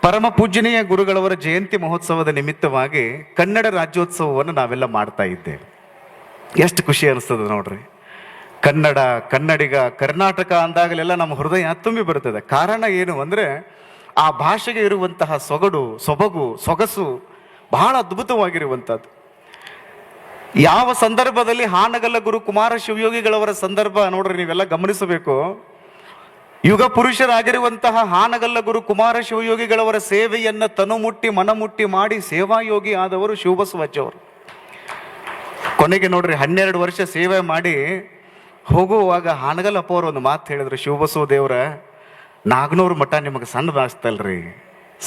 ಪರಮ ಪೂಜನೀಯ ಗುರುಗಳವರ ಜಯಂತಿ ಮಹೋತ್ಸವದ ನಿಮಿತ್ತವಾಗಿ ಕನ್ನಡ ರಾಜ್ಯೋತ್ಸವವನ್ನು ನಾವೆಲ್ಲ ಮಾಡ್ತಾ ಇದ್ದೇವೆ. ಎಷ್ಟು ಖುಷಿ ಅನಿಸ್ತದೆ ನೋಡ್ರಿ. ಕನ್ನಡ, ಕನ್ನಡಿಗ, ಕರ್ನಾಟಕ ಅಂದಾಗಲೆಲ್ಲ ನಮ್ಮ ಹೃದಯ ತುಂಬಿ ಬರುತ್ತದೆ. ಕಾರಣ ಏನು ಅಂದರೆ ಆ ಭಾಷೆಗೆ ಇರುವಂತಹ ಸೊಬಗು, ಸೊಗಸು ಬಹಳ ಅದ್ಭುತವಾಗಿರುವಂಥದ್ದು. ಯಾವ ಸಂದರ್ಭದಲ್ಲಿ ಹಾನಗಲ್ಲ ಗುರು ಕುಮಾರ ಶಿವಯೋಗಿಗಳವರ ಸಂದರ್ಭ ನೋಡ್ರಿ, ನೀವೆಲ್ಲ ಗಮನಿಸಬೇಕು. ಯುಗ ಪುರುಷರಾಗಿರುವಂತಹ ಹಾನಗಲ್ಲ ಗುರು ಕುಮಾರ ಶಿವಯೋಗಿಗಳವರ ಸೇವೆಯನ್ನ ತನುಮುಟ್ಟಿ ಮನಮುಟ್ಟಿ ಮಾಡಿ ಸೇವಾಯೋಗಿ ಆದವರು ಶಿವಬಸವಜ್ಜವರು. ಕೊನೆಗೆ ನೋಡ್ರಿ 12 ವರ್ಷ ಸೇವೆ ಮಾಡಿ ಹೋಗುವಾಗ ಹಾನಗಲ್ ಅಪ್ಪ ಅವರು ಒಂದು ಮಾತು ಹೇಳಿದ್ರು, ಶಿವಬಸವ ದೇವ್ರ, ನಾಗನೂರು ಮಠ ನಿಮಗೆ ಸಣ್ಣದಾಸ್ತಲ್ರಿ,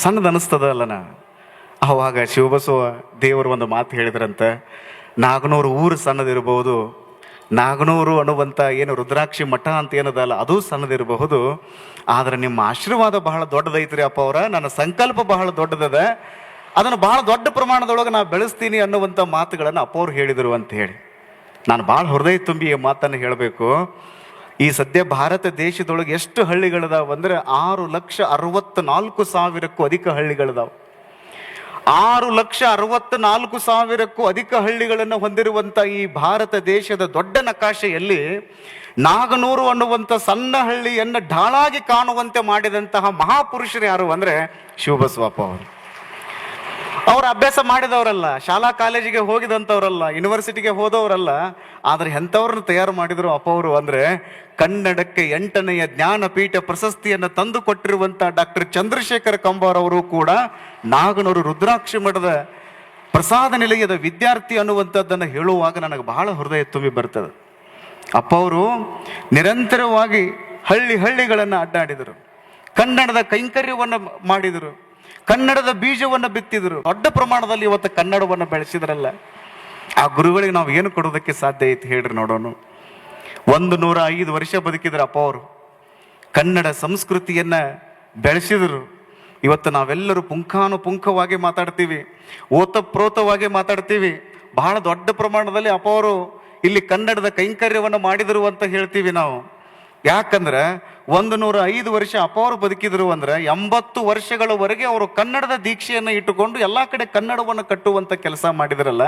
ಸಣ್ಣದು ಅನಿಸ್ತದಲ್ಲನ. ಆವಾಗ ಶಿವಬಸವ ದೇವರು ಒಂದು ಮಾತು ಹೇಳಿದ್ರಂತ, ನಾಗನೂರು ಊರು ಸಣ್ಣದಿರಬಹುದು, ನಾಗನೂರು ಅನ್ನುವಂಥ ಏನು ರುದ್ರಾಕ್ಷಿ ಮಠ ಅಂತ ಏನದಲ್ಲ ಅದು ಸಣ್ಣದಿರಬಹುದು, ಆದರೆ ನಿಮ್ಮ ಆಶೀರ್ವಾದ ಬಹಳ ದೊಡ್ಡದೈತ್ರಿ ಅಪ್ಪ ಅವರ, ನನ್ನ ಸಂಕಲ್ಪ ಬಹಳ ದೊಡ್ಡದದ, ಅದನ್ನು ಬಹಳ ದೊಡ್ಡ ಪ್ರಮಾಣದೊಳಗೆ ನಾನು ಬೆಳೆಸ್ತೀನಿ ಅನ್ನುವಂಥ ಮಾತುಗಳನ್ನು ಅಪ್ಪ ಅವ್ರು ಹೇಳಿದರು ಅಂತ ಹೇಳಿ ನಾನು ಭಾಳ ಹೃದಯ ತುಂಬಿ ಈ ಮಾತನ್ನು ಹೇಳಬೇಕು. ಈ ಸದ್ಯ ಭಾರತ ದೇಶದೊಳಗೆ ಎಷ್ಟು ಹಳ್ಳಿಗಳಿದಾವೆ ಅಂದರೆ 6,64,000ಕ್ಕೂ ಅಧಿಕ ಹಳ್ಳಿಗಳಿದಾವೆ. 6,64,000ಕ್ಕೂ ಅಧಿಕ ಹಳ್ಳಿಗಳನ್ನು ಹೊಂದಿರುವಂಥ ಈ ಭಾರತ ದೇಶದ ದೊಡ್ಡ ನಕಾಶೆಯಲ್ಲಿ ನಾಗನೂರು ಅನ್ನುವಂಥ ಸಣ್ಣ ಹಳ್ಳಿಯನ್ನು ಢಾಳಾಗಿ ಕಾಣುವಂತೆ ಮಾಡಿದಂತಹ ಮಹಾಪುರುಷರು ಯಾರು ಅಂದರೆ ಶಿವಬಸವಪ್ಪ ಅವರು. ಅವರು ಅಭ್ಯಾಸ ಮಾಡಿದವರಲ್ಲ, ಶಾಲಾ ಕಾಲೇಜಿಗೆ ಹೋಗಿದಂಥವ್ರಲ್ಲ, ಯೂನಿವರ್ಸಿಟಿಗೆ ಹೋದವರಲ್ಲ, ಆದರೆ ಎಂಥವ್ರನ್ನ ತಯಾರು ಮಾಡಿದರು ಅಪ್ಪ ಅವರು ಅಂದರೆ ಕನ್ನಡಕ್ಕೆ 8ನೆಯ ಜ್ಞಾನಪೀಠ ಪ್ರಶಸ್ತಿಯನ್ನು ತಂದು ಕೊಟ್ಟಿರುವಂಥ ಡಾಕ್ಟರ್ ಚಂದ್ರಶೇಖರ ಕಂಬಾರ್ ಅವರು ಕೂಡ ನಾಗನೂರು ರುದ್ರಾಕ್ಷಿ ಮಠದ ಪ್ರಸಾದ ನಿಲಯದ ವಿದ್ಯಾರ್ಥಿ ಅನ್ನುವಂಥದ್ದನ್ನು ಹೇಳುವಾಗ ನನಗೆ ಬಹಳ ಹೃದಯ ತುಂಬಿ ಬರ್ತದೆ. ಅಪ್ಪ ಅವರು ನಿರಂತರವಾಗಿ ಹಳ್ಳಿಗಳನ್ನು ಅಡ್ಡಾಡಿದರು, ಕನ್ನಡದ ಕೈಂಕರ್ಯವನ್ನು ಮಾಡಿದರು, ಕನ್ನಡದ ಬೀಜವನ್ನು ಬಿತ್ತಿದರು. ದೊಡ್ಡ ಪ್ರಮಾಣದಲ್ಲಿ ಇವತ್ತು ಕನ್ನಡವನ್ನು ಬೆಳೆಸಿದ್ರಲ್ಲ, ಆ ಗುರುಗಳಿಗೆ ನಾವು ಏನು ಕೊಡೋದಕ್ಕೆ ಸಾಧ್ಯ ಐತಿ ಹೇಳ್ರಿ ನೋಡೋಣ. 105 ವರ್ಷ ಬದುಕಿದ್ರು ಅಪ್ಪ ಅವರು, ಕನ್ನಡ ಸಂಸ್ಕೃತಿಯನ್ನ ಬೆಳೆಸಿದರು. ಇವತ್ತು ನಾವೆಲ್ಲರೂ ಪುಂಖಾನುಪುಂಖವಾಗಿ ಮಾತಾಡ್ತೀವಿ, ಓತಪ್ರೋತವಾಗಿ ಮಾತಾಡ್ತೀವಿ. ಬಹಳ ದೊಡ್ಡ ಪ್ರಮಾಣದಲ್ಲಿ ಅಪ್ಪ ಅವರು ಇಲ್ಲಿ ಕನ್ನಡದ ಕೈಂಕರ್ಯವನ್ನು ಮಾಡಿದರು ಅಂತ ಹೇಳ್ತೀವಿ ನಾವು. ಯಾಕಂದ್ರೆ 105 ವರ್ಷ ಅಪ್ಪ ಅವರು ಬದುಕಿದ್ರು ಅಂದ್ರೆ 80 ವರ್ಷಗಳವರೆಗೆ ಅವರು ಕನ್ನಡದ ದೀಕ್ಷೆಯನ್ನು ಇಟ್ಟುಕೊಂಡು ಎಲ್ಲ ಕಡೆ ಕನ್ನಡವನ್ನು ಕಟ್ಟುವಂಥ ಕೆಲಸ ಮಾಡಿದ್ರಲ್ಲ.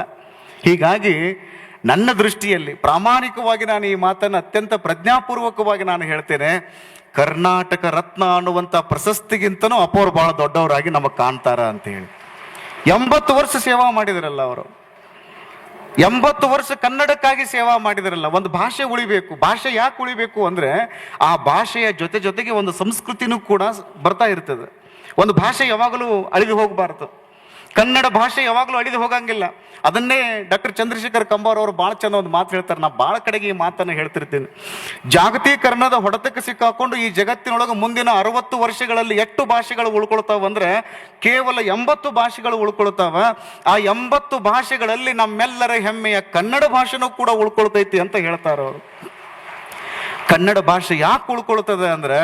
ಹೀಗಾಗಿ ನನ್ನ ದೃಷ್ಟಿಯಲ್ಲಿ ಪ್ರಾಮಾಣಿಕವಾಗಿ ನಾನು ಈ ಮಾತನ್ನು ಅತ್ಯಂತ ಪ್ರಜ್ಞಾಪೂರ್ವಕವಾಗಿ ನಾನು ಹೇಳ್ತೇನೆ, ಕರ್ನಾಟಕ ರತ್ನ ಅನ್ನುವಂಥ ಪ್ರಶಸ್ತಿಗಿಂತನೂ ಅಪ್ಪ ಅವರು ಬಹಳ ದೊಡ್ಡವರಾಗಿ ನಮಗೆ ಕಾಣ್ತಾರ ಅಂತ ಹೇಳಿ. 80 ವರ್ಷ ಸೇವಾ ಮಾಡಿದ್ರಲ್ಲ ಅವರು, 80 ವರ್ಷ ಕನ್ನಡಕ್ಕಾಗಿ ಸೇವಾ ಮಾಡಿದ್ರಲ್ಲ. ಒಂದು ಭಾಷೆ ಉಳಿಬೇಕು. ಭಾಷೆ ಯಾಕೆ ಉಳಿಬೇಕು ಅಂದರೆ ಆ ಭಾಷೆಯ ಜೊತೆಗೆ ಒಂದು ಸಂಸ್ಕೃತಿನೂ ಕೂಡ ಬರ್ತಾ ಇರ್ತದೆ. ಒಂದು ಭಾಷೆ ಯಾವಾಗಲೂ ಅಳಿದು ಹೋಗಬಾರ್ದು. ಕನ್ನಡ ಭಾಷೆ ಯಾವಾಗಲೂ ಅಳಿದು ಹೋಗಂಗಿಲ್ಲ. ಅದನ್ನೇ ಡಾಕ್ಟರ್ ಚಂದ್ರಶೇಖರ್ ಕಂಬಾರ್ ಅವರು ಭಾಳ ಚೆಂದ ಒಂದು ಮಾತು ಹೇಳ್ತಾರೆ. ನಾನು ಭಾಳ ಕಡೆಗೆ ಈ ಮಾತನ್ನು ಹೇಳ್ತಿರ್ತೀನಿ. ಜಾಗತೀಕರಣದ ಹೊಡೆತಕ್ಕೆ ಸಿಕ್ಕಾಕೊಂಡು ಈ ಜಗತ್ತಿನೊಳಗೆ ಮುಂದಿನ 60 ವರ್ಷಗಳಲ್ಲಿ 8 ಭಾಷೆಗಳು ಉಳ್ಕೊಳ್ತಾವ ಅಂದರೆ ಕೇವಲ 80 ಭಾಷೆಗಳು ಉಳ್ಕೊಳ್ತಾವ. ಆ 80 ಭಾಷೆಗಳಲ್ಲಿ ನಮ್ಮೆಲ್ಲರ ಹೆಮ್ಮೆಯ ಕನ್ನಡ ಭಾಷೆನೂ ಕೂಡ ಉಳ್ಕೊಳ್ತೈತಿ ಅಂತ ಹೇಳ್ತಾರೆ ಅವರು. ಕನ್ನಡ ಭಾಷೆ ಯಾಕೆ ಉಳ್ಕೊಳ್ತದೆ ಅಂದರೆ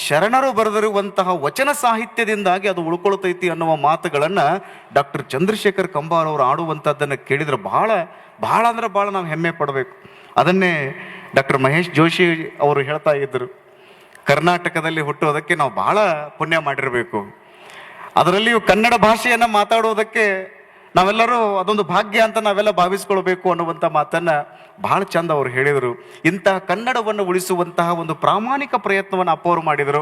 ಶರಣರು ಬರೆದಿರುವಂತಹ ವಚನ ಸಾಹಿತ್ಯದಿಂದಾಗಿ ಅದು ಉಳ್ಕೊಳ್ತೈತಿ ಅನ್ನುವ ಮಾತುಗಳನ್ನು ಡಾಕ್ಟರ್ ಚಂದ್ರಶೇಖರ್ ಕಂಬಾರ್ ಅವರು ಆಡುವಂಥದ್ದನ್ನು ಕೇಳಿದ್ರೆ ಬಹಳ ಅಂದ್ರೆ ಭಾಳ ನಾವು ಹೆಮ್ಮೆ ಪಡಬೇಕು. ಅದನ್ನೇ ಡಾಕ್ಟರ್ ಮಹೇಶ್ ಜೋಶಿ ಅವರು ಹೇಳ್ತಾ ಇದ್ದರು, ಕರ್ನಾಟಕದಲ್ಲಿ ಹುಟ್ಟೋದಕ್ಕೆ ನಾವು ಬಹಳ ಪುಣ್ಯ ಮಾಡಿರಬೇಕು, ಅದರಲ್ಲಿಯೂ ಕನ್ನಡ ಭಾಷೆಯನ್ನು ಮಾತಾಡೋದಕ್ಕೆ ನಾವೆಲ್ಲರೂ ಅದೊಂದು ಭಾಗ್ಯ ಅಂತ ನಾವೆಲ್ಲ ಭಾವಿಸ್ಕೊಳ್ಬೇಕು ಅನ್ನುವಂಥ ಮಾತನ್ನು ಬಹಳ ಚಂದ ಅವರು ಹೇಳಿದರು. ಇಂತಹ ಕನ್ನಡವನ್ನು ಉಳಿಸುವಂತಹ ಒಂದು ಪ್ರಾಮಾಣಿಕ ಪ್ರಯತ್ನವನ್ನು ಅಪ್ಪ ಅವರು ಮಾಡಿದರು.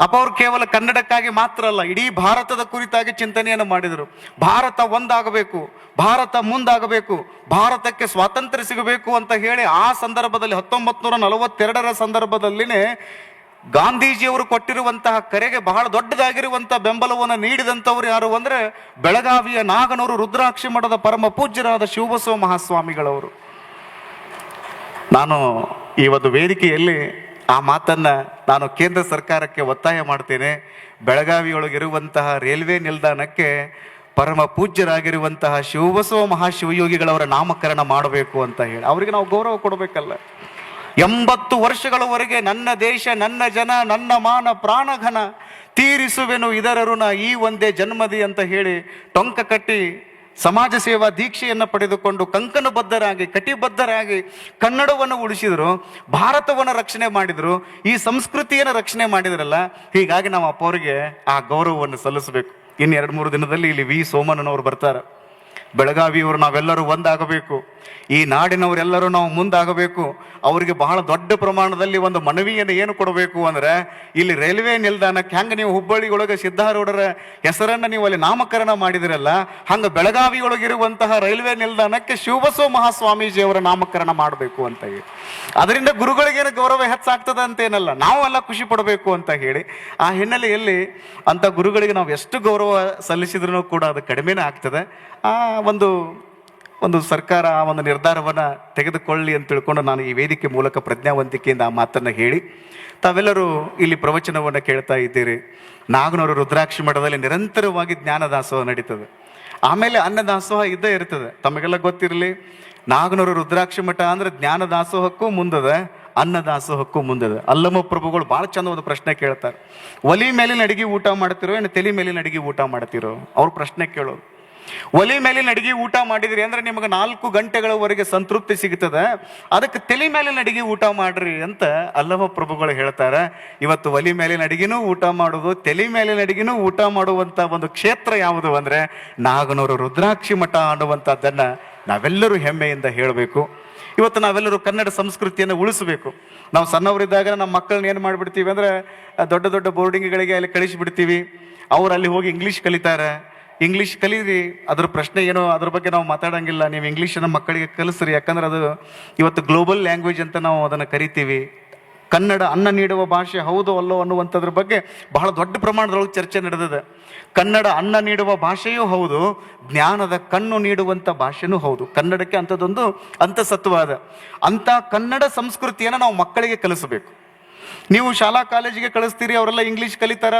ಅಪ್ಪ ಅವರು ಕೇವಲ ಕನ್ನಡಕ್ಕಾಗಿ ಮಾತ್ರ ಅಲ್ಲ, ಇಡೀ ಭಾರತದ ಕುರಿತಾಗಿ ಚಿಂತನೆಯನ್ನು ಮಾಡಿದರು. ಭಾರತ ಒಂದಾಗಬೇಕು, ಭಾರತ ಮುಂದಾಗಬೇಕು, ಭಾರತಕ್ಕೆ ಸ್ವಾತಂತ್ರ್ಯ ಸಿಗಬೇಕು ಅಂತ ಹೇಳಿ ಆ ಸಂದರ್ಭದಲ್ಲಿ 1942ರ ಸಂದರ್ಭದಲ್ಲಿನೇ ಗಾಂಧೀಜಿಯವರು ಕೊಟ್ಟಿರುವಂತಹ ಕರೆಗೆ ಬಹಳ ದೊಡ್ಡದಾಗಿರುವಂತಹ ಬೆಂಬಲವನ್ನು ನೀಡಿದಂಥವ್ರು ಯಾರು ಅಂದರೆ ಬೆಳಗಾವಿಯ ನಾಗನೂರು ರುದ್ರಾಕ್ಷಿ ಮಠದ ಪರಮ ಪೂಜ್ಯರಾದ ಶಿವಬಸವ ಮಹಾಸ್ವಾಮಿಗಳವರು. ನಾನು ಈ ಒಂದು ವೇದಿಕೆಯಲ್ಲಿ ಆ ಮಾತನ್ನು ನಾನು ಕೇಂದ್ರ ಸರ್ಕಾರಕ್ಕೆ ಒತ್ತಾಯ ಮಾಡ್ತೇನೆ. ಬೆಳಗಾವಿಯೊಳಗಿರುವಂತಹ ರೈಲ್ವೆ ನಿಲ್ದಾಣಕ್ಕೆ ಪರಮ ಪೂಜ್ಯರಾಗಿರುವಂತಹ ಶಿವಬಸವ ಮಹಾಶಿವಯೋಗಿಗಳವರ ನಾಮಕರಣ ಮಾಡಬೇಕು ಅಂತ ಹೇಳಿ ಅವರಿಗೆ ನಾವು ಗೌರವ ಕೊಡಬೇಕಲ್ಲ. 80 ವರ್ಷಗಳವರೆಗೆ ನನ್ನ ದೇಶ, ನನ್ನ ಜನ, ನನ್ನ ಮಾನ ಪ್ರಾಣಘನ ತೀರಿಸುವೆನು ಇದರ ಋಣ ಈ ಒಂದೇ ಜನ್ಮದಿ ಅಂತ ಹೇಳಿ ಟೊಂಕ ಕಟ್ಟಿ ಸಮಾಜ ಸೇವಾ ದೀಕ್ಷೆಯನ್ನು ಪಡೆದುಕೊಂಡು ಕಂಕಣಬದ್ಧರಾಗಿ ಕಟಿಬದ್ಧರಾಗಿ ಕನ್ನಡವನ್ನು ಉಳಿಸಿದ್ರು, ಭಾರತವನ್ನು ರಕ್ಷಣೆ ಮಾಡಿದ್ರು, ಈ ಸಂಸ್ಕೃತಿಯನ್ನು ರಕ್ಷಣೆ ಮಾಡಿದ್ರಲ್ಲ. ಹೀಗಾಗಿ ನಾವು ಅಪ್ಪ ಅವರಿಗೆ ಆ ಗೌರವವನ್ನು ಸಲ್ಲಿಸಬೇಕು. ಇನ್ನು 2-3 ದಿನದಲ್ಲಿ ಇಲ್ಲಿ ವಿ ಸೋಮಣ್ಣನವರು ಬರ್ತಾರೆ. ಬೆಳಗಾವಿಯವರು ನಾವೆಲ್ಲರೂ ಒಂದಾಗಬೇಕು, ಈ ನಾಡಿನವರೆಲ್ಲರೂ ನಾವು ಮುಂದಾಗಬೇಕು. ಅವರಿಗೆ ಬಹಳ ದೊಡ್ಡ ಪ್ರಮಾಣದಲ್ಲಿ ಒಂದು ಮನವಿಯನ್ನು ಏನು ಕೊಡಬೇಕು ಅಂದ್ರೆ, ಇಲ್ಲಿ ರೈಲ್ವೆ ನಿಲ್ದಾಣಕ್ಕೆ ಹೆಂಗೆ ನೀವು ಹುಬ್ಬಳ್ಳಿ ಒಳಗೆ ಸಿದ್ಧಾರೂಢರ ಹೆಸರನ್ನು ನೀವು ಅಲ್ಲಿ ನಾಮಕರಣ ಮಾಡಿದಿರಲ್ಲ, ಹಂಗೆ ಬೆಳಗಾವಿ ಒಳಗಿರುವಂತಹ ರೈಲ್ವೆ ನಿಲ್ದಾಣಕ್ಕೆ ಶಿವಬಸವ ಮಹಾಸ್ವಾಮೀಜಿಯವರ ನಾಮಕರಣ ಮಾಡಬೇಕು ಅಂತ ಹೇಳಿ. ಅದರಿಂದ ಗುರುಗಳಿಗೇನು ಗೌರವ ಹೆಚ್ಚಾಗ್ತದೆ ಅಂತೇನಲ್ಲ, ನಾವೆಲ್ಲ ಖುಷಿ ಪಡಬೇಕು ಅಂತ ಹೇಳಿ ಆ ಹಿನ್ನೆಲೆಯಲ್ಲಿ ಅಂತ ಗುರುಗಳಿಗೆ ನಾವು ಎಷ್ಟು ಗೌರವ ಸಲ್ಲಿಸಿದ್ರೂ ಕೂಡ ಅದು ಕಡಿಮೆನೇ ಆಗ್ತದೆ. ಆ ಒಂದು ಸರ್ಕಾರ ಆ ಒಂದು ನಿರ್ಧಾರವನ್ನು ತೆಗೆದುಕೊಳ್ಳಿ ಅಂತ ತಿಳ್ಕೊಂಡು ನಾನು ಈ ವೇದಿಕೆ ಮೂಲಕ ಪ್ರಜ್ಞಾವಂತಿಕೆಯಿಂದ ಆ ಮಾತನ್ನು ಹೇಳಿ, ತಾವೆಲ್ಲರೂ ಇಲ್ಲಿ ಪ್ರವಚನವನ್ನು ಕೇಳ್ತಾ ಇದ್ದೀರಿ. ನಾಗನೂರು ರುದ್ರಾಕ್ಷಿ ಮಠದಲ್ಲಿ ನಿರಂತರವಾಗಿ ಜ್ಞಾನದಾಸೋಹ ನಡೀತದೆ, ಆಮೇಲೆ ಅನ್ನದಾಸೋಹ ಇದ್ದೇ ಇರ್ತದೆ. ತಮಗೆಲ್ಲ ಗೊತ್ತಿರಲಿ, ನಾಗನೂರು ರುದ್ರಾಕ್ಷಿ ಮಠ ಅಂದ್ರೆ ಜ್ಞಾನದಾಸೋಹಕ್ಕೂ ಮುಂದದ, ಅನ್ನದಾಸೋಹಕ್ಕೂ ಮುಂದದ. ಅಲ್ಲಮ್ಮ ಪ್ರಭುಗಳು ಭಾಳ ಚಂದ ಒಂದು ಪ್ರಶ್ನೆ ಕೇಳ್ತಾರೆ, ಒಲಿ ಮೇಲಿನ ಅಡಿಗೆ ಊಟ ಮಾಡ್ತಿರೋ ಏನು ತಲೆ ಮೇಲಿನ ಅಡಿಗೆ ಊಟ ಮಾಡ್ತಿರೋ? ಅವ್ರ ಪ್ರಶ್ನೆ ಕೇಳೋದು. ಒಲಿ ಮೇಲಿನ ಅಡಿಗೆ ಊಟ ಮಾಡಿದ್ರಿ ಅಂದ್ರೆ ನಿಮಗೆ 4 ಗಂಟೆಗಳವರೆಗೆ ಸಂತೃಪ್ತಿ ಸಿಗ್ತದೆ, ಅದಕ್ಕೆ ತಲೆ ಮೇಲಿನ ಅಡಿಗೆ ಊಟ ಮಾಡ್ರಿ ಅಂತ ಅಲ್ಲಮ ಪ್ರಭುಗಳು ಹೇಳ್ತಾರೆ. ಇವತ್ತು ಒಲಿ ಮೇಲಿನ ಅಡಿಗೆನೂ ಊಟ ಮಾಡೋದು, ತಲೆ ಮೇಲಿನ ಅಡಿಗೆನೂ ಊಟ ಮಾಡುವಂತ ಒಂದು ಕ್ಷೇತ್ರ ಯಾವುದು ಅಂದ್ರೆ ನಾಗನೂರು ರುದ್ರಾಕ್ಷಿ ಮಠ ಅನ್ನುವಂಥದ್ದನ್ನ ನಾವೆಲ್ಲರೂ ಹೆಮ್ಮೆಯಿಂದ ಹೇಳಬೇಕು. ಇವತ್ತು ನಾವೆಲ್ಲರೂ ಕನ್ನಡ ಸಂಸ್ಕೃತಿಯನ್ನು ಉಳಿಸಬೇಕು. ನಾವು ಸಣ್ಣವರಿದ್ದಾಗ ನಮ್ಮ ಮಕ್ಕಳನ್ನ ಏನು ಮಾಡಿಬಿಡ್ತೀವಿ ಅಂದ್ರೆ ದೊಡ್ಡ ದೊಡ್ಡ ಬೋರ್ಡಿಂಗ್ಗಳಿಗೆ ಅಲ್ಲಿ ಕಳಿಸಿಬಿಡ್ತೀವಿ. ಅವ್ರು ಅಲ್ಲಿ ಹೋಗಿ ಇಂಗ್ಲೀಷ್ ಕಲಿತಾರೆ. ಇಂಗ್ಲೀಷ್ ಕಲೀರಿ, ಅದ್ರ ಪ್ರಶ್ನೆ ಏನೋ ಅದ್ರ ಬಗ್ಗೆ ನಾವು ಮಾತಾಡಂಗಿಲ್ಲ. ನೀವು ಇಂಗ್ಲೀಷನ್ನು ಮಕ್ಕಳಿಗೆ ಕಲಿಸ್ರಿ, ಯಾಕಂದ್ರೆ ಅದು ಇವತ್ತು ಗ್ಲೋಬಲ್ ಲ್ಯಾಂಗ್ವೇಜ್ ಅಂತ ನಾವು ಅದನ್ನು ಕರಿತೀವಿ. ಕನ್ನಡ ಅನ್ನ ನೀಡುವ ಭಾಷೆ ಹೌದು ಅಲ್ಲೋ ಅನ್ನುವಂಥದ್ರ ಬಗ್ಗೆ ಬಹಳ ದೊಡ್ಡ ಪ್ರಮಾಣದೊಳಗೆ ಚರ್ಚೆ ನಡೆದಿದೆ. ಕನ್ನಡ ಅನ್ನ ನೀಡುವ ಭಾಷೆಯೂ ಹೌದು, ಜ್ಞಾನದ ಕಣ್ಣು ನೀಡುವಂಥ ಭಾಷೆನೂ ಹೌದು. ಕನ್ನಡಕ್ಕೆ ಅಂಥದ್ದೊಂದು ಅಂತಸತ್ವ ಅದ. ಅಂಥ ಕನ್ನಡ ಸಂಸ್ಕೃತಿಯನ್ನು ನಾವು ಮಕ್ಕಳಿಗೆ ಕಲಿಸಬೇಕು. ನೀವು ಶಾಲಾ ಕಾಲೇಜಿಗೆ ಕಳಿಸ್ತೀರಿ, ಅವರೆಲ್ಲ ಇಂಗ್ಲೀಷ್ ಕಲಿತಾರ,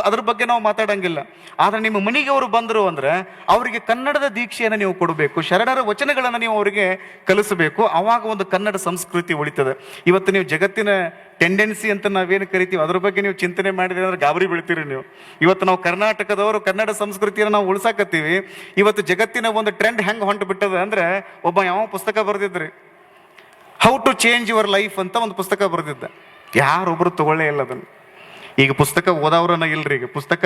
ಅದ್ರ ಬಗ್ಗೆ ನಾವು ಮಾತಾಡಂಗಿಲ್ಲ. ಆದ್ರೆ ನಿಮ್ಮ ಮನೆಗೆ ಅವರು ಬಂದರು ಅಂದ್ರೆ ಅವರಿಗೆ ಕನ್ನಡದ ದೀಕ್ಷೆಯನ್ನು ನೀವು ಕೊಡಬೇಕು, ಶರಣರ ವಚನಗಳನ್ನು ನೀವು ಅವರಿಗೆ ಕಲಿಸಬೇಕು. ಆವಾಗ ಒಂದು ಕನ್ನಡ ಸಂಸ್ಕೃತಿ ಉಳಿತದೆ. ಇವತ್ತು ನೀವು ಜಗತ್ತಿನ ಟೆಂಡೆನ್ಸಿ ಅಂತ ನಾವೇನು ಕರಿತೀವಿ ಅದ್ರ ಬಗ್ಗೆ ನೀವು ಚಿಂತನೆ ಮಾಡಿದ್ರೆ ಅಂದ್ರೆ ಗಾಬರಿ ಬೀಳ್ತೀರಿ ನೀವು. ಇವತ್ತು ನಾವು ಕರ್ನಾಟಕದವರು ಕನ್ನಡ ಸಂಸ್ಕೃತಿಯನ್ನು ನಾವು ಉಳಿಸಾಕತ್ತೀವಿ. ಇವತ್ತು ಜಗತ್ತಿನ ಒಂದು ಟ್ರೆಂಡ್ ಹೆಂಗೆ ಹೊಂಟು ಬಿಟ್ಟದ ಅಂದ್ರೆ, ಒಬ್ಬ ಯಾವ ಪುಸ್ತಕ ಬರೆದಿದ್ರಿ, how to change your life ಅಂತ ಒಂದು ಪುಸ್ತಕ ಬರೆದಿದ್ದ. ಯಾರೊಬ್ರು ತಗೊಳ್ಳೇ ಇಲ್ಲ ಅದನ್ನು. ಈಗ ಪುಸ್ತಕ ಓದವ್ರನ್ನ ಇಲ್ರಿ, ಈಗ ಪುಸ್ತಕ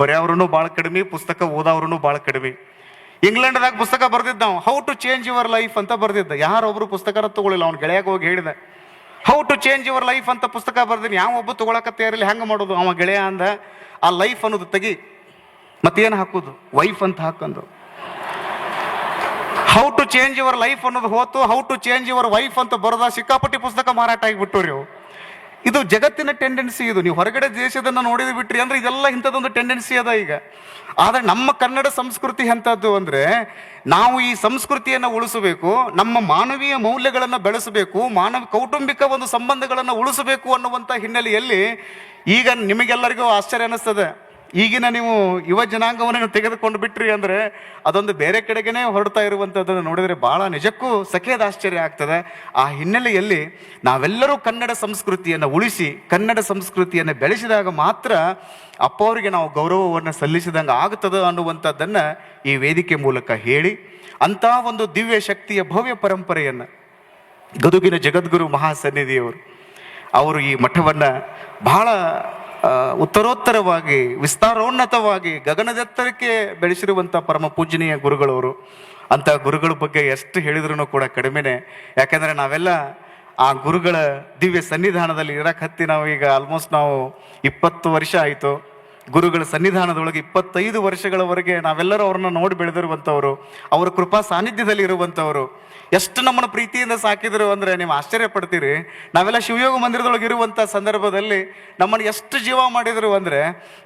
ಬರೆಯವ್ರೂ ಭಾಳ ಕಡಿಮೆ, ಪುಸ್ತಕ ಓದವ್ರೂ ಭಾಳ ಕಡಿಮೆ. ಇಂಗ್ಲೆಂಡ್ದಾಗ ಪುಸ್ತಕ ಬರ್ದಿದ್ದ ನಾವು, how to change your life ಅಂತ ಬರ್ದಿದ್ದ. ಯಾರೊಬ್ರು ಪುಸ್ತಕನ ತಗೊಳ್ಳಿಲ್ಲ. ಅವ್ನು ಗೆಳೆಯಾಗ ಹೋಗಿ ಹೇಳಿದ, how to change your life ಅಂತ ಪುಸ್ತಕ ಬರ್ದಿನಿ. ಯಾವ ಒಬ್ಬ ತಗೊಳಕತ್ತೆ ಇರಲಿ, ಹೆಂಗೆ ಮಾಡೋದು? ಅವ ಗೆಳೆಯ ಅಂದ, ಆ ಲೈಫ್ ಅನ್ನೋದು ತೆಗಿ, ಮತ್ತೇನು ಹಾಕೋದು? ವೈಫ್ ಅಂತ ಹಾಕಂದು. How to change your life ಅನ್ನೋದು ಹೋತು, how to change your wife ಅಂತ ಬರೋದ ಸಿಕ್ಕಾಪಟ್ಟಿ ಪುಸ್ತಕ ಮಾರಾಟ ಆಗಿಬಿಟ್ಟವ್ರಿ ಅವು. ಇದು ಜಗತ್ತಿನ ಟೆಂಡೆನ್ಸಿ. ಇದು ನೀವು ಹೊರಗಡೆ ದೇಶದನ್ನ ನೋಡಿದ್ ಬಿಟ್ರಿ ಅಂದ್ರೆ ಇದೆಲ್ಲ ಇಂಥದ್ದೊಂದು ಟೆಂಡೆನ್ಸಿ ಅದ ಈಗ. ಆದ್ರೆ ನಮ್ಮ ಕನ್ನಡ ಸಂಸ್ಕೃತಿ ಎಂಥದ್ದು ಅಂದ್ರೆ, ನಾವು ಈ ಸಂಸ್ಕೃತಿಯನ್ನು ಉಳಿಸಬೇಕು, ನಮ್ಮ ಮಾನವೀಯ ಮೌಲ್ಯಗಳನ್ನು ಬೆಳೆಸಬೇಕು, ಕೌಟುಂಬಿಕ ಒಂದು ಸಂಬಂಧಗಳನ್ನು ಉಳಿಸಬೇಕು ಅನ್ನುವಂಥ ಹಿನ್ನೆಲೆಯಲ್ಲಿ ಈಗ ನಿಮಗೆಲ್ಲರಿಗೂ ಆಶ್ಚರ್ಯ ಅನ್ನಿಸ್ತದೆ. ಈಗಿನ ನೀವು ಯುವ ಜನಾಂಗವನ್ನು ತೆಗೆದುಕೊಂಡು ಬಿಟ್ರಿ ಅಂದ್ರೆ ಅದೊಂದು ಬೇರೆ ಕಡೆಗೇನೆ ಹೊರಡ್ತಾ ಇರುವಂಥದ್ದನ್ನು ನೋಡಿದರೆ ಬಹಳ ನಿಜಕ್ಕೂ ಸಖೇದ ಆಶ್ಚರ್ಯ ಆಗ್ತದೆ. ಆ ಹಿನ್ನೆಲೆಯಲ್ಲಿ ನಾವೆಲ್ಲರೂ ಕನ್ನಡ ಸಂಸ್ಕೃತಿಯನ್ನು ಉಳಿಸಿ ಕನ್ನಡ ಸಂಸ್ಕೃತಿಯನ್ನು ಬೆಳೆಸಿದಾಗ ಮಾತ್ರ ಅಪ್ಪ ಅವರಿಗೆ ನಾವು ಗೌರವವನ್ನು ಸಲ್ಲಿಸಿದಂಗೆ ಆಗ್ತದೆ ಅನ್ನುವಂಥದ್ದನ್ನು ಈ ವೇದಿಕೆ ಮೂಲಕ ಹೇಳಿ, ಅಂಥ ಒಂದು ದಿವ್ಯ ಶಕ್ತಿಯ ಭವ್ಯ ಪರಂಪರೆಯನ್ನು ಗದುಗಿನ ಜಗದ್ಗುರು ಮಹಾಸನ್ನಿಧಿಯವರು ಅವರು ಈ ಮಠವನ್ನು ಬಹಳ ಉತ್ತರೋತ್ತರವಾಗಿ ವಿಸ್ತಾರೋನ್ನತವಾಗಿ ಗಗನದೆತ್ತರಕ್ಕೆ ಬೆಳೆಸಿರುವಂಥ ಪರಮ ಪೂಜನೀಯ ಗುರುಗಳವರು. ಅಂಥ ಗುರುಗಳ ಬಗ್ಗೆ ಎಷ್ಟು ಹೇಳಿದ್ರೂ ಕೂಡ ಕಡಿಮೆನೆ. ಯಾಕೆಂದರೆ ನಾವೆಲ್ಲ ಆ ಗುರುಗಳ ದಿವ್ಯ ಸನ್ನಿಧಾನದಲ್ಲಿ ಇರಕ್ಕೆ ಹತ್ತಿ ನಾವು ಈಗ ಆಲ್ಮೋಸ್ಟ್ ನಾವು 20 ವರ್ಷ ಆಯಿತು. ಗುರುಗಳ ಸನ್ನಿಧಾನದೊಳಗೆ 25 ವರ್ಷಗಳವರೆಗೆ ನಾವೆಲ್ಲರೂ ಅವ್ರನ್ನ ನೋಡಿ ಬೆಳೆದಿರುವಂಥವ್ರು, ಅವರ ಕೃಪಾ ಸಾನ್ನಿಧ್ಯದಲ್ಲಿ ಇರುವಂಥವ್ರು. ಎಷ್ಟು ನಮ್ಮನ್ನು ಪ್ರೀತಿಯಿಂದ ಸಾಕಿದ್ರು ಅಂದರೆ ನೀವು ಆಶ್ಚರ್ಯ ಪಡ್ತೀರಿ. ನಾವೆಲ್ಲ ಶಿವಯೋಗ ಮಂದಿರದೊಳಗೆ ಇರುವಂಥ ಸಂದರ್ಭದಲ್ಲಿ ನಮ್ಮನ್ನು ಎಷ್ಟು ಜೀವ ಮಾಡಿದರು ಅಂದರೆ,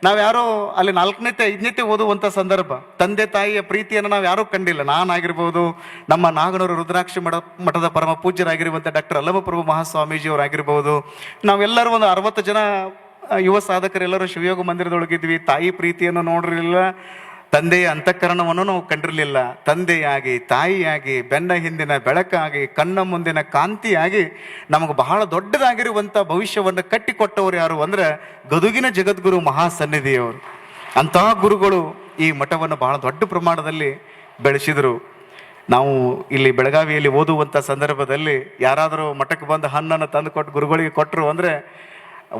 ನಾವು ಯಾರೋ ಅಲ್ಲಿ 4ನೇತೆ 5ನೇತೆ ಓದುವಂಥ ಸಂದರ್ಭ, ತಂದೆ ತಾಯಿಯ ಪ್ರೀತಿಯನ್ನು ನಾವು ಯಾರೂ ಕಂಡಿಲ್ಲ. ನಾನಾಗಿರ್ಬೋದು, ನಮ್ಮ ನಾಗನೂರು ರುದ್ರಾಕ್ಷಿ ಮಠದ ಪರಮ ಪೂಜ್ಯರಾಗಿರುವಂಥ ಡಾಕ್ಟರ್ ಅಲ್ಲಮಪ್ರಭು ಮಹಾಸ್ವಾಮೀಜಿಯವರಾಗಿರ್ಬೋದು, ನಾವೆಲ್ಲರೂ ಒಂದು 60 ಜನ ಯುವ ಸಾಧಕರೆಲ್ಲರೂ ಶಿವಯೋಗ ಮಂದಿರದೊಳಗಿದ್ವಿ. ತಾಯಿ ಪ್ರೀತಿಯನ್ನು ನೋಡಿರಲಿಲ್ಲ, ತಂದೆಯ ಅಂತಃಕರಣವನ್ನು ನಾವು ಕಂಡಿರಲಿಲ್ಲ. ತಂದೆಯಾಗಿ ತಾಯಿಯಾಗಿ ಬೆನ್ನ ಹಿಂದಿನ ಬೆಳಕಾಗಿ ಕಣ್ಣ ಮುಂದಿನ ಕಾಂತಿಯಾಗಿ ನಮಗೆ ಬಹಳ ದೊಡ್ಡದಾಗಿರುವಂಥ ಭವಿಷ್ಯವನ್ನು ಕಟ್ಟಿಕೊಟ್ಟವರು ಯಾರು ಅಂದರೆ ಗದುಗಿನ ಜಗದ್ಗುರು ಮಹಾಸನ್ನಿಧಿಯವರು. ಅಂತಹ ಗುರುಗಳು ಈ ಮಠವನ್ನು ಬಹಳ ದೊಡ್ಡ ಪ್ರಮಾಣದಲ್ಲಿ ಬೆಳೆಸಿದರು. ನಾವು ಇಲ್ಲಿ ಬೆಳಗಾವಿಯಲ್ಲಿ ಓದುವಂಥ ಸಂದರ್ಭದಲ್ಲಿ ಯಾರಾದರೂ ಮಠಕ್ಕೆ ಬಂದು ಹಣ್ಣನ್ನು ತಂದು ಕೊಟ್ಟು ಗುರುಗಳಿಗೆ ಕೊಟ್ಟರು ಅಂದರೆ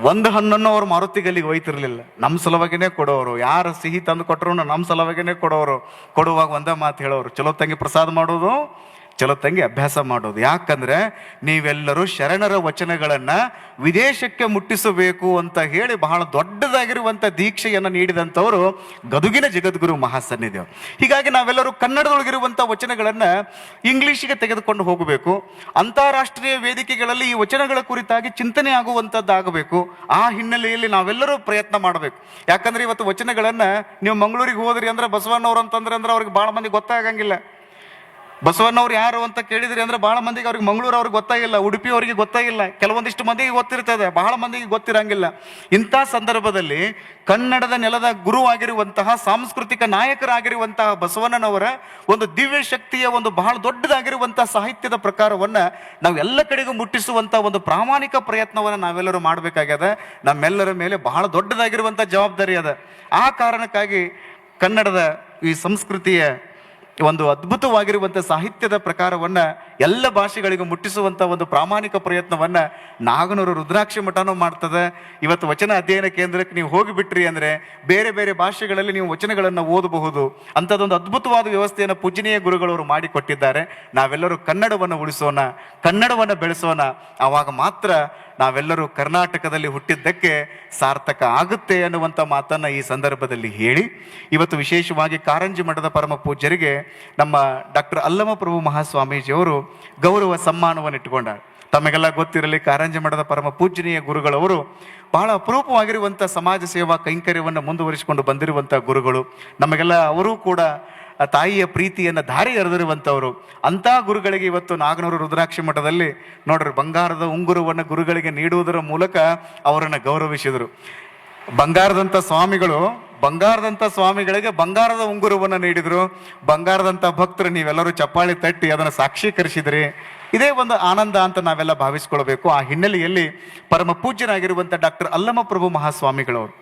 ಒಂದು ಹಣ್ಣನ್ನು ಅವ್ರು ಮಾರುತಿಗಲ್ಲಿಗೆ ಒಯ್ತಿರ್ಲಿಲ್ಲ, ನಮ್ಮ ಸಲುವಾಗಿನೇ ಕೊಡೋರು. ಯಾರು ಸಿಹಿ ತಂದು ಕೊಟ್ಟರು ನಮ್ಮ ಸಲುವಾಗಿನೇ ಕೊಡೋರು. ಕೊಡುವಾಗ ಒಂದೇ ಮಾತು ಹೇಳೋರು, ಚಲೋ ತಂಗಿ ಪ್ರಸಾದ ಮಾಡೋದು, ಚಲೋ ತಂಗಿ ಅಭ್ಯಾಸ ಮಾಡೋದು. ಯಾಕಂದ್ರೆ ನೀವೆಲ್ಲರೂ ಶರಣರ ವಚನಗಳನ್ನು ವಿದೇಶಕ್ಕೆ ಮುಟ್ಟಿಸಬೇಕು ಅಂತ ಹೇಳಿ ಬಹಳ ದೊಡ್ಡದಾಗಿರುವಂಥ ದೀಕ್ಷೆಯನ್ನು ನೀಡಿದಂಥವರು ಗದುಗಿನ ಜಗದ್ಗುರು ಮಹಾಸನ್ನಿಧಿಯವರು. ಹೀಗಾಗಿ ನಾವೆಲ್ಲರೂ ಕನ್ನಡದೊಳಗಿರುವಂಥ ವಚನಗಳನ್ನು ಇಂಗ್ಲಿಷಿಗೆ ತೆಗೆದುಕೊಂಡು ಹೋಗಬೇಕು. ಅಂತಾರಾಷ್ಟ್ರೀಯ ವೇದಿಕೆಗಳಲ್ಲಿ ಈ ವಚನಗಳ ಕುರಿತಾಗಿ ಚಿಂತನೆ ಆಗುವಂಥದ್ದಾಗಬೇಕು. ಆ ಹಿನ್ನೆಲೆಯಲ್ಲಿ ನಾವೆಲ್ಲರೂ ಪ್ರಯತ್ನ ಮಾಡಬೇಕು. ಯಾಕಂದ್ರೆ ಇವತ್ತು ವಚನಗಳನ್ನು ನೀವು ಮಂಗಳೂರಿಗೆ ಹೋದ್ರಿ ಅಂದ್ರೆ ಬಸವಣ್ಣವ್ರು ಅಂತಂದ್ರೆ ಅವ್ರಿಗೆ ಭಾಳ ಮಂದಿ ಗೊತ್ತಾಗಂಗಿಲ್ಲ. ಬಸವಣ್ಣವ್ರು ಯಾರು ಅಂತ ಕೇಳಿದ್ರಿ ಅಂದ್ರೆ ಬಹಳ ಮಂದಿಗೆ ಅವ್ರಿಗೆ ಮಂಗಳೂರು ಅವ್ರಿಗೆ ಗೊತ್ತಾಗಿಲ್ಲ, ಉಡುಪಿ ಅವರಿಗೆ ಗೊತ್ತಾಗಿಲ್ಲ, ಕೆಲವೊಂದಿಷ್ಟು ಮಂದಿಗೆ ಗೊತ್ತಿರ್ತದೆ, ಬಹಳ ಮಂದಿಗೆ ಗೊತ್ತಿರಂಗಿಲ್ಲ. ಇಂಥ ಸಂದರ್ಭದಲ್ಲಿ ಕನ್ನಡದ ನೆಲದ ಗುರುವಾಗಿರುವಂತಹ ಸಾಂಸ್ಕೃತಿಕ ನಾಯಕರಾಗಿರುವಂತಹ ಬಸವಣ್ಣನವರ ಒಂದು ದಿವ್ಯ ಶಕ್ತಿಯ ಒಂದು ಬಹಳ ದೊಡ್ಡದಾಗಿರುವಂತಹ ಸಾಹಿತ್ಯದ ಪ್ರಕಾರವನ್ನು ನಾವು ಎಲ್ಲ ಕಡೆಗೂ ಮುಟ್ಟಿಸುವಂಥ ಒಂದು ಪ್ರಾಮಾಣಿಕ ಪ್ರಯತ್ನವನ್ನು ನಾವೆಲ್ಲರೂ ಮಾಡಬೇಕಾಗ್ಯದ. ನಮ್ಮೆಲ್ಲರ ಮೇಲೆ ಬಹಳ ದೊಡ್ಡದಾಗಿರುವಂಥ ಜವಾಬ್ದಾರಿ ಅದ. ಆ ಕಾರಣಕ್ಕಾಗಿ ಕನ್ನಡದ ಈ ಸಂಸ್ಕೃತಿಯ ಒಂದು ಅದ್ಭುತವಾಗಿರುವಂಥ ಸಾಹಿತ್ಯದ ಪ್ರಕಾರವನ್ನು ಎಲ್ಲ ಭಾಷೆಗಳಿಗೂ ಮುಟ್ಟಿಸುವಂಥ ಒಂದು ಪ್ರಾಮಾಣಿಕ ಪ್ರಯತ್ನವನ್ನು ನಾಗನೂರು ರುದ್ರಾಕ್ಷಿ ಮಠನೂ ಮಾಡ್ತದೆ. ಇವತ್ತು ವಚನ ಅಧ್ಯಯನ ಕೇಂದ್ರಕ್ಕೆ ನೀವು ಹೋಗಿಬಿಟ್ರಿ ಅಂದರೆ ಬೇರೆ ಬೇರೆ ಭಾಷೆಗಳಲ್ಲಿ ನೀವು ವಚನಗಳನ್ನು ಓದಬಹುದು. ಅಂಥದ್ದೊಂದು ಅದ್ಭುತವಾದ ವ್ಯವಸ್ಥೆಯನ್ನು ಪೂಜನೀಯ ಗುರುಗಳವರು ಮಾಡಿಕೊಟ್ಟಿದ್ದಾರೆ. ನಾವೆಲ್ಲರೂ ಕನ್ನಡವನ್ನು ಉಳಿಸೋಣ, ಕನ್ನಡವನ್ನು ಬೆಳೆಸೋಣ. ಆವಾಗ ಮಾತ್ರ ನಾವೆಲ್ಲರೂ ಕರ್ನಾಟಕದಲ್ಲಿ ಹುಟ್ಟಿದ್ದಕ್ಕೆ ಸಾರ್ಥಕ ಆಗುತ್ತೆ ಅನ್ನುವಂಥ ಮಾತನ್ನು ಈ ಸಂದರ್ಭದಲ್ಲಿ ಹೇಳಿ, ಇವತ್ತು ವಿಶೇಷವಾಗಿ ಕಾರಂಜಿ ಮಠದ ಪರಮ ಪೂಜ್ಯರಿಗೆ ನಮ್ಮ ಡಾಕ್ಟರ್ ಅಲ್ಲಮಪ್ರಭು ಮಹಾಸ್ವಾಮೀಜಿಯವರು ಗೌರವ ಸಮ್ಮಾನವನ್ನು ಇಟ್ಟುಕೊಂಡಾರೆ. ತಮಗೆಲ್ಲ ಗೊತ್ತಿರಲಿ, ಕಾರಂಜಿ ಮಠದ ಪರಮ ಪೂಜ್ಯನೀಯ ಗುರುಗಳವರು ಬಹಳ ಅಪರೂಪವಾಗಿರುವಂಥ ಸಮಾಜ ಸೇವಾ ಕೈಂಕರ್ಯವನ್ನು ಮುಂದುವರಿಸಿಕೊಂಡು ಬಂದಿರುವಂಥ ಗುರುಗಳು. ನಮಗೆಲ್ಲ ಅವರೂ ಕೂಡ ತಾಯಿಯ ಪ್ರೀತಿಯನ್ನು ಧಾರೆ ಎರೆದಿರುವಂಥವರು. ಅಂಥ ಗುರುಗಳಿಗೆ ಇವತ್ತು ನಾಗನೂರು ರುದ್ರಾಕ್ಷಿ ಮಠದಲ್ಲಿ ನೋಡ್ರಿ ಬಂಗಾರದ ಉಂಗುರವನ್ನು ಗುರುಗಳಿಗೆ ನೀಡುವುದರ ಮೂಲಕ ಅವರನ್ನು ಗೌರವಿಸಿದರು. ಬಂಗಾರದಂಥ ಸ್ವಾಮಿಗಳಿಗೆ ಬಂಗಾರದ ಉಂಗುರವನ್ನು ನೀಡಿದರು. ಬಂಗಾರದಂಥ ಭಕ್ತರು ನೀವೆಲ್ಲರೂ ಚಪ್ಪಾಳಿ ತಟ್ಟಿ ಅದನ್ನು ಸಾಕ್ಷೀಕರಿಸಿದ್ರಿ. ಇದೇ ಒಂದು ಆನಂದ ಅಂತ ನಾವೆಲ್ಲ ಭಾವಿಸ್ಕೊಳ್ಬೇಕು. ಆ ಹಿನ್ನೆಲೆಯಲ್ಲಿ ಪರಮ ಪೂಜ್ಯರಾಗಿರುವಂಥ ಡಾಕ್ಟರ್ ಅಲ್ಲಮಪ್ರಭು ಮಹಾಸ್ವಾಮಿಗಳವರು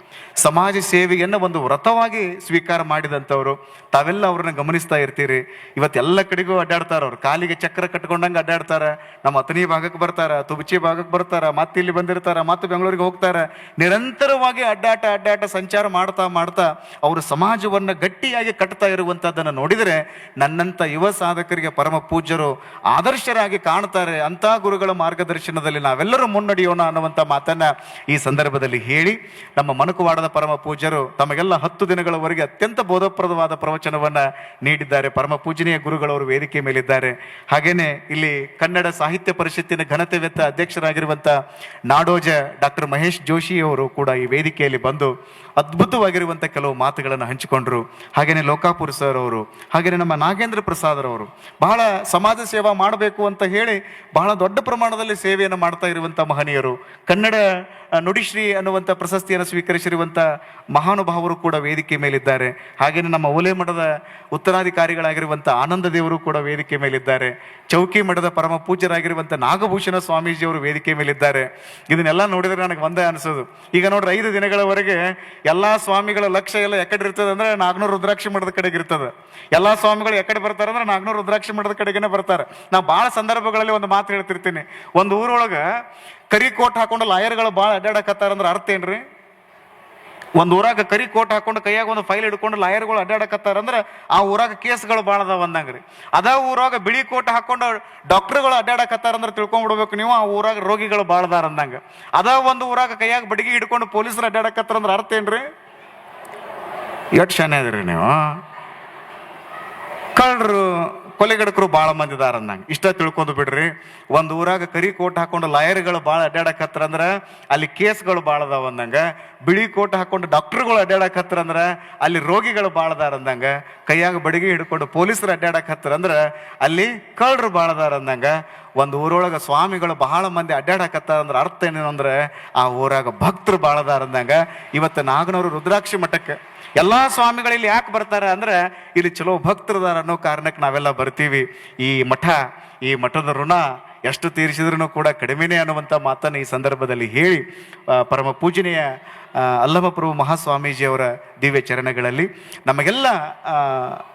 ಸಮಾಜ ಸೇವೆಯನ್ನು ಒಂದು ವ್ರತವಾಗಿ ಸ್ವೀಕಾರ ಮಾಡಿದಂಥವ್ರು. ತಾವೆಲ್ಲ ಅವ್ರನ್ನ ಗಮನಿಸ್ತಾ ಇರ್ತೀರಿ. ಇವತ್ತೆಲ್ಲ ಕಡೆಗೂ ಅಡ್ಡಾಡ್ತಾರೆ. ಅವ್ರು ಕಾಲಿಗೆ ಚಕ್ರ ಕಟ್ಕೊಂಡಂಗೆ ಅಡ್ಡಾಡ್ತಾರೆ. ನಮ್ಮ ಅತನಿ ಭಾಗಕ್ಕೆ ಬರ್ತಾರೆ, ತುಬಚಿ ಭಾಗಕ್ಕೆ ಬರ್ತಾರೆ, ಮತ್ತೆ ಇಲ್ಲಿ ಬಂದಿರ್ತಾರೆ, ಮತ್ತೆ ಬೆಂಗಳೂರಿಗೆ ಹೋಗ್ತಾರೆ. ನಿರಂತರವಾಗಿ ಅಡ್ಡಾಟ ಸಂಚಾರ ಮಾಡ್ತಾ ಅವರು ಸಮಾಜವನ್ನು ಗಟ್ಟಿಯಾಗಿ ಕಟ್ತಾ ಇರುವಂಥದ್ದನ್ನು ನೋಡಿದರೆ ನನ್ನಂಥ ಯುವ ಸಾಧಕರಿಗೆ ಪರಮ ಪೂಜ್ಯರು ಆದರ್ಶರಾಗಿ ಕಾಣ್ತಾರೆ. ಅಂಥ ಗುರುಗಳ ಮಾರ್ಗದರ್ಶನದಲ್ಲಿ ನಾವೆಲ್ಲರೂ ಮುನ್ನಡೆಯೋಣ ಅನ್ನುವಂಥ ಮಾತನ್ನು ಈ ಸಂದರ್ಭದಲ್ಲಿ ಹೇಳಿ, ನಮ್ಮ ಮನಕುವಾಡದ ಪರಮ ಪೂಜ್ಯರು ತಮಗೆಲ್ಲ 10 ದಿನಗಳವರೆಗೆ ಅತ್ಯಂತ ಬೋಧಪ್ರದವಾದ ಪ್ರವಚನವನ್ನು ನೀಡಿದ್ದಾರೆ. ಪರಮ ಪೂಜನೀಯ ಗುರುಗಳವರು ವೇದಿಕೆ ಮೇಲಿದ್ದಾರೆ. ಹಾಗೇನೆ ಇಲ್ಲಿ ಕನ್ನಡ ಸಾಹಿತ್ಯ ಪರಿಷತ್ತಿನ ಘನತೆ ವೆತ್ತ ಅಧ್ಯಕ್ಷರಾಗಿರುವಂಥ ನಾಡೋಜ ಡಾಕ್ಟರ್ ಮಹೇಶ್ ಜೋಶಿ ಅವರು ಕೂಡ ಈ ವೇದಿಕೆಯಲ್ಲಿ ಬಂದು ಅದ್ಭುತವಾಗಿರುವಂಥ ಕೆಲವು ಮಾತುಗಳನ್ನು ಹಂಚಿಕೊಂಡ್ರು. ಹಾಗೇನೆ ಲೋಕಾಪುರ ಸರ್ ಅವರು, ಹಾಗೇನೆ ನಮ್ಮ ನಾಗೇಂದ್ರ ಪ್ರಸಾದರವರು ಬಹಳ ಸಮಾಜ ಸೇವಾ ಮಾಡಬೇಕು ಅಂತ ಹೇಳಿ ಬಹಳ ದೊಡ್ಡ ಪ್ರಮಾಣದಲ್ಲಿ ಸೇವೆಯನ್ನು ಮಾಡ್ತಾ ಇರುವಂಥ ಮಹನೀಯರು. ಕನ್ನಡ ನುಡಿಶ್ರೀ ಅನ್ನುವಂಥ ಪ್ರಶಸ್ತಿಯನ್ನು ಸ್ವೀಕರಿಸಿರುವಂಥ ಮಹಾನುಭಾವರು ಕೂಡ ವೇದಿಕೆ ಮೇಲಿದ್ದಾರೆ. ಹಾಗೆಯೇ ನಮ್ಮ ಓಲೆ ಮಠದ ಉತ್ತರಾಧಿಕಾರಿಗಳಾಗಿರುವಂಥ ಆನಂದ ದೇವರು ಕೂಡ ವೇದಿಕೆ ಮೇಲಿದ್ದಾರೆ. ಚೌಕಿ ಮಠದ ಪರಮ ಪೂಜ್ಯರಾಗಿರುವಂಥ ನಾಗಭೂಷಣ ಸ್ವಾಮೀಜಿಯವರು ವೇದಿಕೆ ಮೇಲಿದ್ದಾರೆ. ಇದನ್ನೆಲ್ಲ ನೋಡಿದರೆ ನನಗೆ ಒಂದೇ ಅನಿಸೋದು, ಈಗ ನೋಡ್ರಿ 5 ದಿನಗಳವರೆಗೆ ಎಲ್ಲ ಸ್ವಾಮಿಗಳ ಲಕ್ಷ್ಯ ಎಲ್ಲ ಎಕಡೆ ಇರ್ತದೆ ಅಂದರೆ ನಾಗನೂರು ರುದ್ರಾಕ್ಷಿ ಮಠದ ಕಡೆಗೆ ಇರ್ತದೆ. ಎಲ್ಲ ಸ್ವಾಮಿಗಳು ಎಕಡೆ ಬರ್ತಾರೆ ಅಂದ್ರೆ ನಾಗನೂರು ರುದ್ರಾಕ್ಷಿ ಮಠದ ಕಡೆಗೇನೆ ಬರ್ತಾರೆ. ನಾ ಭಾಳ ಸಂದರ್ಭಗಳಲ್ಲಿ ಒಂದು ಮಾತು ಹೇಳ್ತಿರ್ತೀನಿ. ಒಂದು ಊರೊಳಗೆ ಕರಿ ಕೋಟ್ ಹಾಕೊಂಡು ಲಾಯರ್ಗಳು ಭಾಳ ಅಡ್ಡಾಡಕತ್ತಾರಂದ್ರೆ ಅರ್ಥ ಏನ್ರಿ? ಒಂದು ಊರಾಗ ಕರಿ ಕೋಟ್ ಹಾಕೊಂಡು ಕೈಯಾಗ ಒಂದು ಫೈಲ್ ಹಿಡ್ಕೊಂಡು ಲಾಯರ್ಗಳು ಅಡ್ಡಾಡಕತ್ತಾರಂದ್ರೆ ಆ ಊರಾಗ ಕೇಸ್ಗಳು ಭಾಳ ಅದಾವ ಅಂದಂಗ್ರಿ. ಅದ ಊರಾಗ ಬಿಳಿ ಕೋಟ್ ಹಾಕೊಂಡು ಡಾಕ್ಟರ್ಗಳು ಅಡ್ಡಾಡಕತ್ತಾರಂದ್ರೆ ತಿಳ್ಕೊಂಡ್ಬಿಡ್ಬೇಕು ನೀವು, ಆ ಊರಾಗ ರೋಗಿಗಳು ಭಾಳ ಅದಾರ ಅಂದಂಗೆ. ಅದ ಒಂದು ಊರಾಗ ಕೈಯಾಗ ಬಡಗಿ ಹಿಡ್ಕೊಂಡು ಪೊಲೀಸರು ಅಡ್ಡಾಡಕತ್ತಾರಂದ್ರೆ ಅರ್ಥ ಏನ್ರಿ? ಎಷ್ಟು ಶಾನೆ ಅದ್ರಿ ನೀವು. ಕಳ್ಳರು ಕೊಲೆಗಡಕರು ಭಾಳ ಮಂದಿ ಇದಾರ ಅಂದಂಗೆ. ಇಷ್ಟ ತಿಳ್ಕೊಂಡು ಬಿಡ್ರಿ. ಒಂದು ಊರಾಗ ಕರಿ ಕೋಟ್ ಹಾಕೊಂಡು ಲಾಯರ್ಗಳು ಭಾಳ ಅಡ್ಡಾಡಕತ್ತರಂದ್ರೆ ಅಲ್ಲಿ ಕೇಸ್ಗಳು ಭಾಳ ಅದಾವ ಅಂದಂಗೆ. ಬಿಳಿ ಕೋಟ್ ಹಾಕೊಂಡು ಡಾಕ್ಟರ್ಗಳು ಅಡ್ಡಾಡಕತ್ತರಂದ್ರೆ ಅಲ್ಲಿ ರೋಗಿಗಳು ಭಾಳ ಅದಾರ ಅಂದಂಗೆ. ಕೈಯಾಗ ಬಡಗಿ ಹಿಡ್ಕೊಂಡು ಪೊಲೀಸರು ಅಡ್ಡಾಡಕತ್ತರಂದ್ರೆ ಅಲ್ಲಿ ಕಳ್ಳರು ಭಾಳ ಅದಾರ ಅಂದಂಗೆ. ಒಂದು ಊರೊಳಗೆ ಸ್ವಾಮಿಗಳು ಬಹಳ ಮಂದಿ ಅಡ್ಡಾಡಕತ್ತಾರ ಅಂದ್ರೆ ಅರ್ಥ ಏನೇನು ಅಂದ್ರೆ ಆ ಊರಾಗ ಭಕ್ತರು ಭಾಳ ಅದಾರ ಅಂದಂಗೆ. ಇವತ್ತು ನಾಗನೂರು ರುದ್ರಾಕ್ಷಿ ಮಠಕ್ಕೆ ಎಲ್ಲ ಸ್ವಾಮಿಗಳಲ್ಲಿ ಯಾಕೆ ಬರ್ತಾರೆ ಅಂದ್ರೆ ಇಲ್ಲಿ ಚಲೋ ಭಕ್ತರದಾರ ಅನ್ನೋ ಕಾರಣಕ್ಕೆ ನಾವೆಲ್ಲ ಬರ್ತೀವಿ. ಈ ಮಠದ ಋಣ ಎಷ್ಟು ತೀರಿಸಿದ್ರೂ ಕೂಡ ಕಡಿಮೆನೇ ಅನ್ನುವಂಥ ಮಾತನ್ನು ಈ ಸಂದರ್ಭದಲ್ಲಿ ಹೇಳಿ ಪರಮ ಪೂಜನೀಯ ಅಲ್ಲಮಪ್ರಭು ಮಹಾಸ್ವಾಮೀಜಿಯವರ ದಿವ್ಯ ಚರಣಗಳಲ್ಲಿ ನಮಗೆಲ್ಲ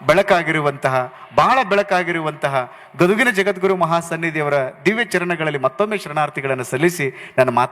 ಬೆಳಕಾಗಿರುವಂತಹ, ಬಹಳ ಬೆಳಕಾಗಿರುವಂತಹ ಗದುಗಿನ ಜಗದ್ಗುರು ಮಹಾಸನ್ನಿಧಿಯವರ ದಿವ್ಯ ಚರಣಗಳಲ್ಲಿ ಮತ್ತೊಮ್ಮೆ ಶರಣಾರ್ಥಿಗಳನ್ನು ಸಲ್ಲಿಸಿ ನನ್ನ ಮಾತು